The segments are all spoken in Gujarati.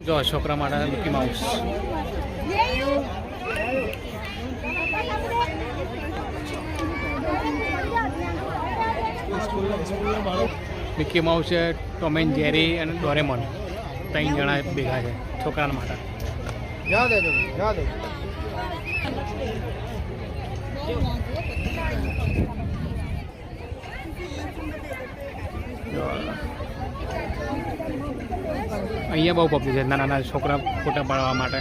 જો છોકરા માટે મિકી માઉસ. મિકી માઉસ છે, ટોમ એન્ડ જેરી અને ડોરેમોન 3 જણા ભેગા છે છોકરાના માટે. અહીંયા બહુ પબ્લિક છે નાના નાના છોકરા ફોટા પાડવા માટે.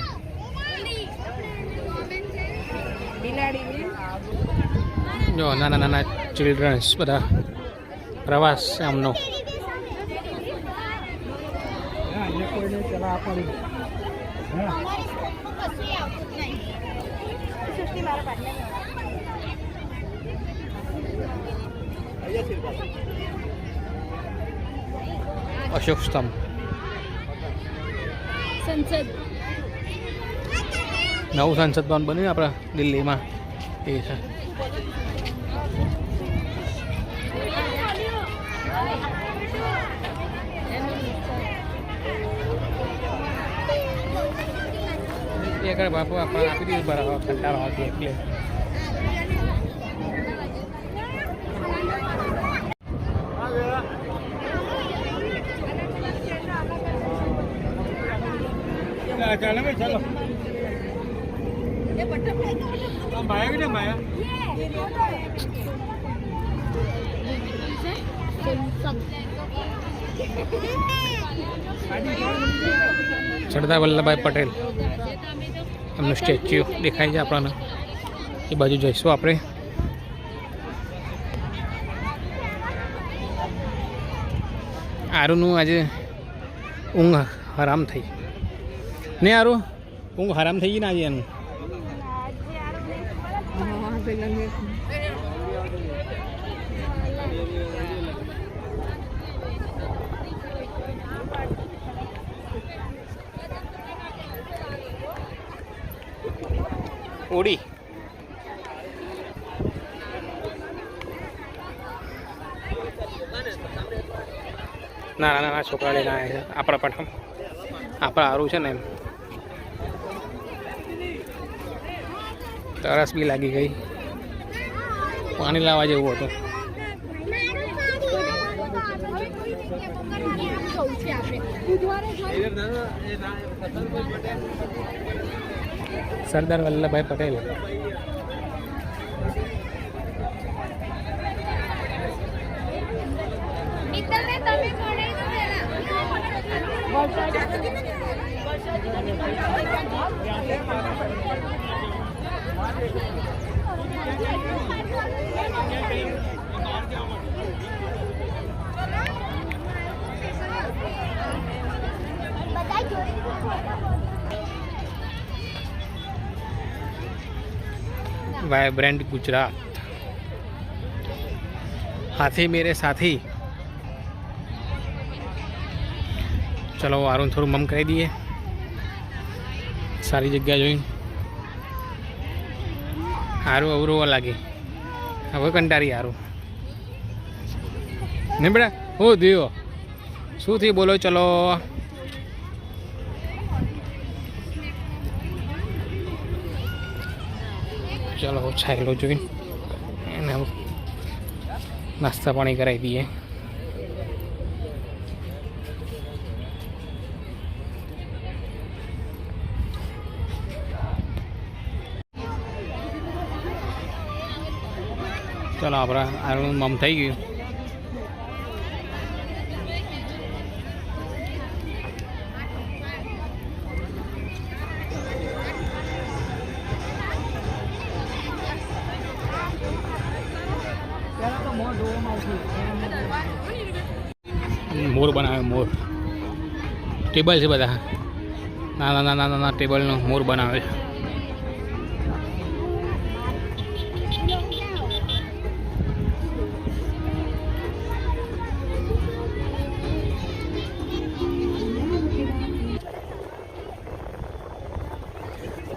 જો નાના નાના ચિલ્ડ્રન્સ બધા પ્રવાસ છે આમનો. અશોક સ્તંભ, સંસદ, નવું સંસદ ભવન બન્યું આપણા દિલ્હીમાં એ છે. એ કરે બાપુ આપણે આપી દીધું બરાબર કંટાળો આવતી એટલે. ચાલો ભાઈ ચાલો. ભાયા કે ભાયા સરદાર વલ્લભભાઈ પટેલ એમનું સ્ટેચ્યુ દેખાય છે આપણને. એ બાજુ જઈશું આપણે. આરુનું આજે ઊંઘ હરામ થઈ ને. આરું ઊંઘ હરામ થઈ ગઈ ને આજે એનું. ઉડી નાના નાના છોકરા લઈને આવ્યા છે આપણા પઠમ. આપણા સારું છે ને એમ. તરસ બી લાગી ગઈ, પાણી લાવવા જેવું હતું. સરદાર વલ્લભભાઈ પટેલ. वाइब्रेंट गुजरात, हाथी मेरे साथी. चलो आरुण थोड़ा मम कर दिए सारी जगह जो हारू अवरो लगे. હવે કંટારી હારું ને બેટા. હો દિયો શું થી બોલો. ચલો ચલો છાયલો જોઈને એને નાસ્તા પાણી કરાવી દઈએ. ચલો આપણા આનું મમ થઈ ગયું. મોર બનાવ્યો. મોર ટેબલ છે બધા નાના નાના નાના ટેબલનો મોર બનાવે છે.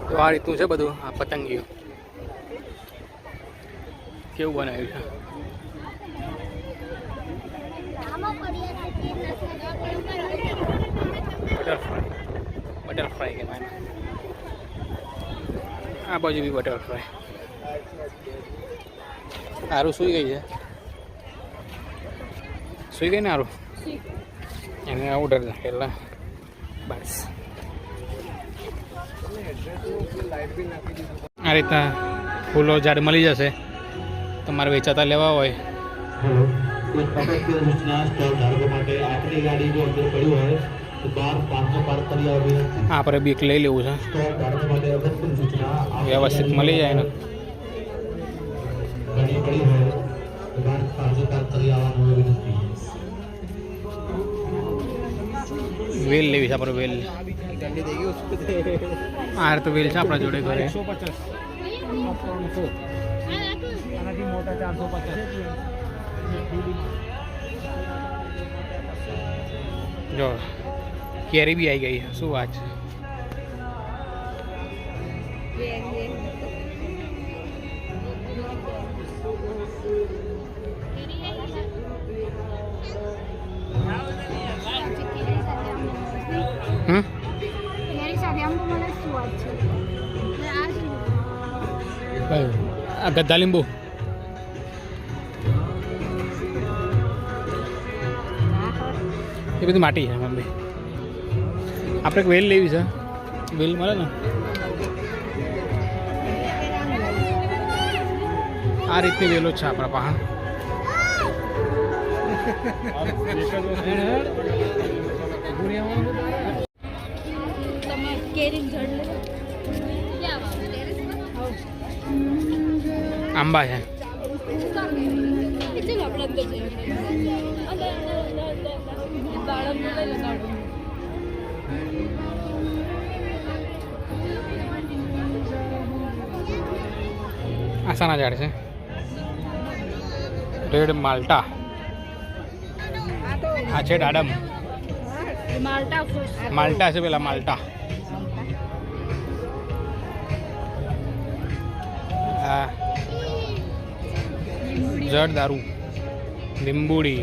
તો આ રીતનું છે બધું. આ પતંગિયું કેવું બનાવ્યું છે. બટરફ્લાય બટરફ્લાય કહેવાય. આ બાજુ બી બટરફ્લાય. આરું સૂઈ ગઈ છે. સૂઈ ગઈ ને આરું. એને ઓર્ડર નાખેલા બસ. આ રીતના ફૂલો ઝાડ મળી જશે તમારે વેચાતા લેવા હોય. આપણે બીક લઈ લેવું છે, વ્યવસ્થિત મળી જાય ને. વેલ લેવી છે આપણે, વેલ. આ તો વેલ છે આપણા જોડે ઘરે. જો કેરી બી આવી ગઈ. શું વાત છે. આ ગદ્દા લીંબુ. એ બધી માટી છે મમ્મી. આપણે એક વેલ લેવી છે. વેલ મળે ને આ રીતની વેલો છે આપણા પાસે. આંબા છે. આસાના ઝાડ છે. રેડ માલ્ટા. આ છે દાડમ. માલ્ટા છે પેલા માલ્ટા. હા જળ દારૂ. લીંબુડી.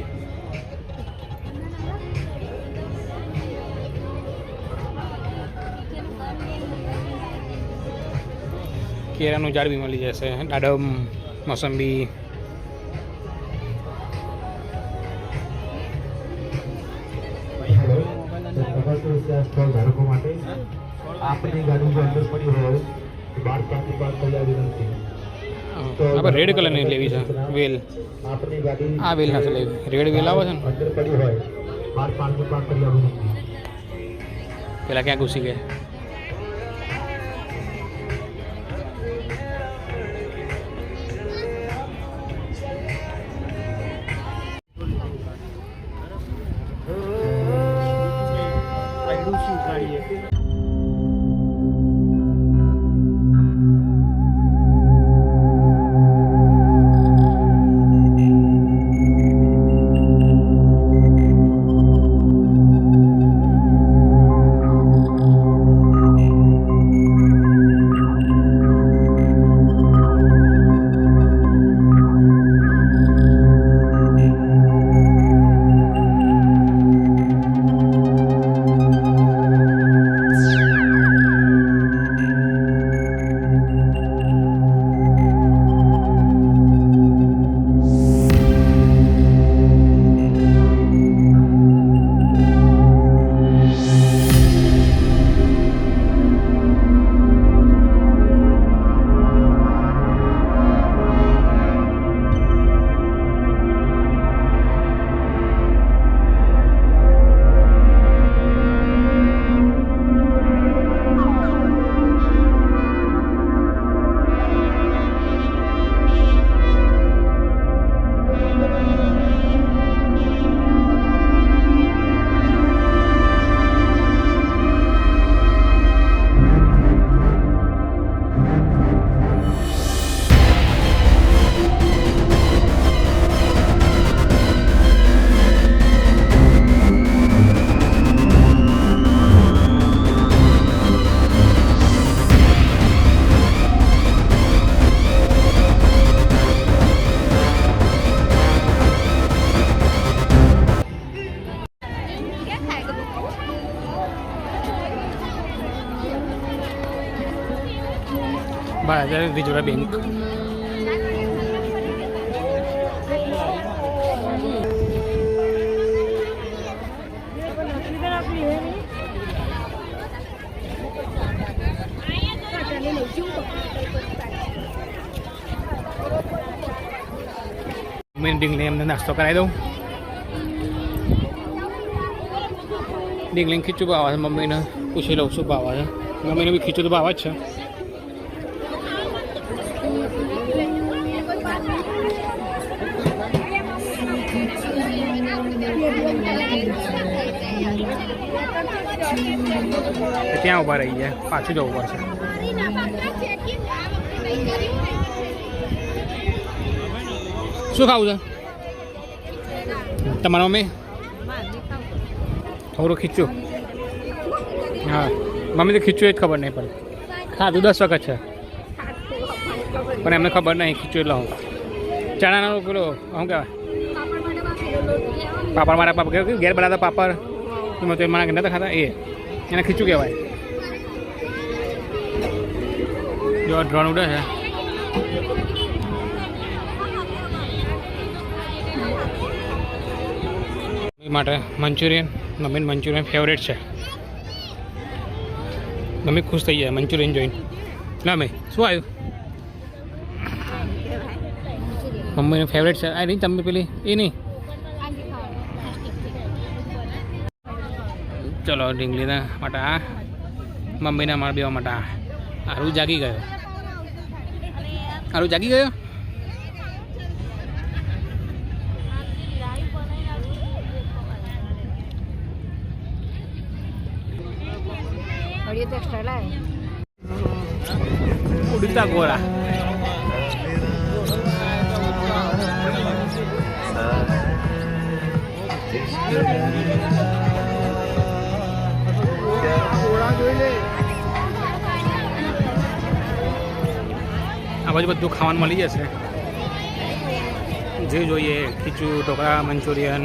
કેરાનું ઝાડ બી મળી જશે. દાડમ, મોસંબી. આપણે રેડ કલરની લેવી છે વેલ. આ વેલ નથી લેવી. રેડ વેલ આવે છે ને પેલા ક્યાં ઘૂસી ગયા. બહાર રિઝર્વ બેંક. ડીંગલી એમને નાસ્તો કરાવી દઉં. ડીંગલીને ખીચું ભાવે છે. મમ્મીને પૂછી લઉં શું ભાવે છે. મમ્મીને બી ખીચું તો ભાવે જ છે. ત્યાં ઊભા રહી ગયા, પાછું જવું પડશે. શું ખાવું છે તમારા મમ્મી? થોડું ખીચું. હા, મમ્મી તો ખીચું એ જ ખબર નહીં પડે. ખાધું 10 વખત છે પણ એમને ખબર નહીં ખીચું એટલે હું. ચણાનો પેલો શું કહેવાય, પાપડ મારા પાપડ ઘેર બનાવતા પાપડ એમાં તો મારા નતા ખાતા એને ખીચું કહેવાય. જો ડ્રોન ઉડે છે. માટે મંચુરિયન, મમ્મીને મંચુરિયન ફેવરેટ છે. મમ્મી ખુશ થઈ જાય મંચુરિયન જોઈને. ના ભાઈ શું આવ્યું? મમ્મીને ફેવરેટ છે. આ નહીં તમે પેલી એ નહીં. ચલો ઢીંગલીના માટે આ, મમ્મીના મારા બેવા માટે આ. આરું જાગી ગયો. આરું જાગી ગયો. ઉડતા ગોળા. આ બાજુ બધું ખાવાનું મળી જશે. જે જોઈએ ખીચું, ઢોકળા, મંચુરિયન.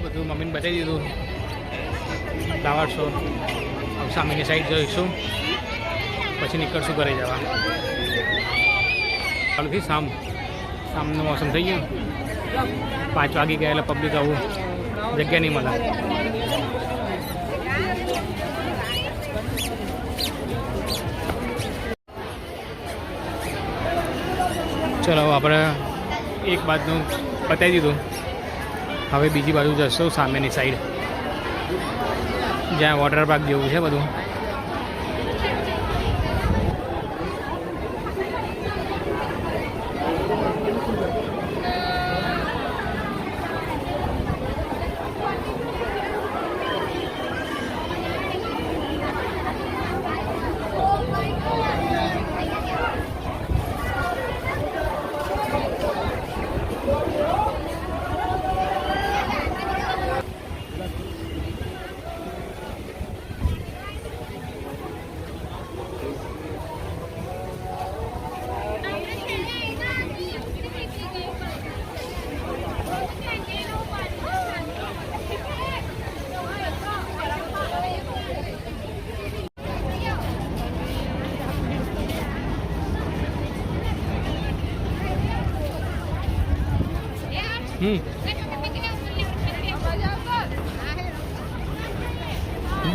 બધું મમ્મીને બતાવી દીધું. ફ્લાવર શો સામેની સાઈડ જોઈશું, પછી નીકળશું ઘરે જવા. ચાલુથી સામનું મોસમ થઈ ગયું. 5 વાગી ગયા એટલે પબ્લિક આવું જગ્યા નહીં મળે. ચલો આપણે એક બાજુનું બતાવી દીધું. હવે બીજી બાજુ જશું સામેની સાઈડ, જ્યાં વોટર પાર્ક જેવું છે બધું.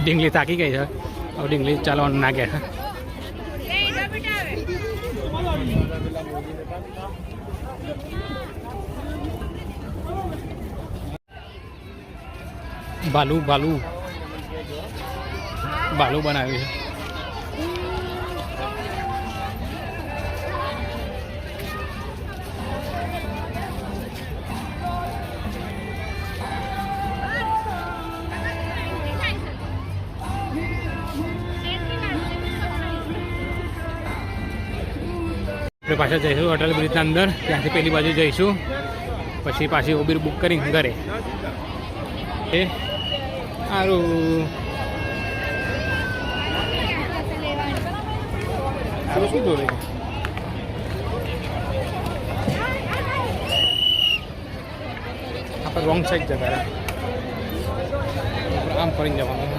ડીંગલી થાકી ગઈ છે. હવે ડીંગલી ચાલવાનું ના ગયા. ભાલુ બનાવ્યું છે. આપણે પાછા જઈશું અટલ બ્રિજના અંદર. ત્યાંથી પેલી બાજુ જઈશું, પછી પાછી ઉબેર બુક કરી ઘરે. એ સારું. શું દોરે રોંગ સાઈડ જતા રહે આમ ફરીને જવાનું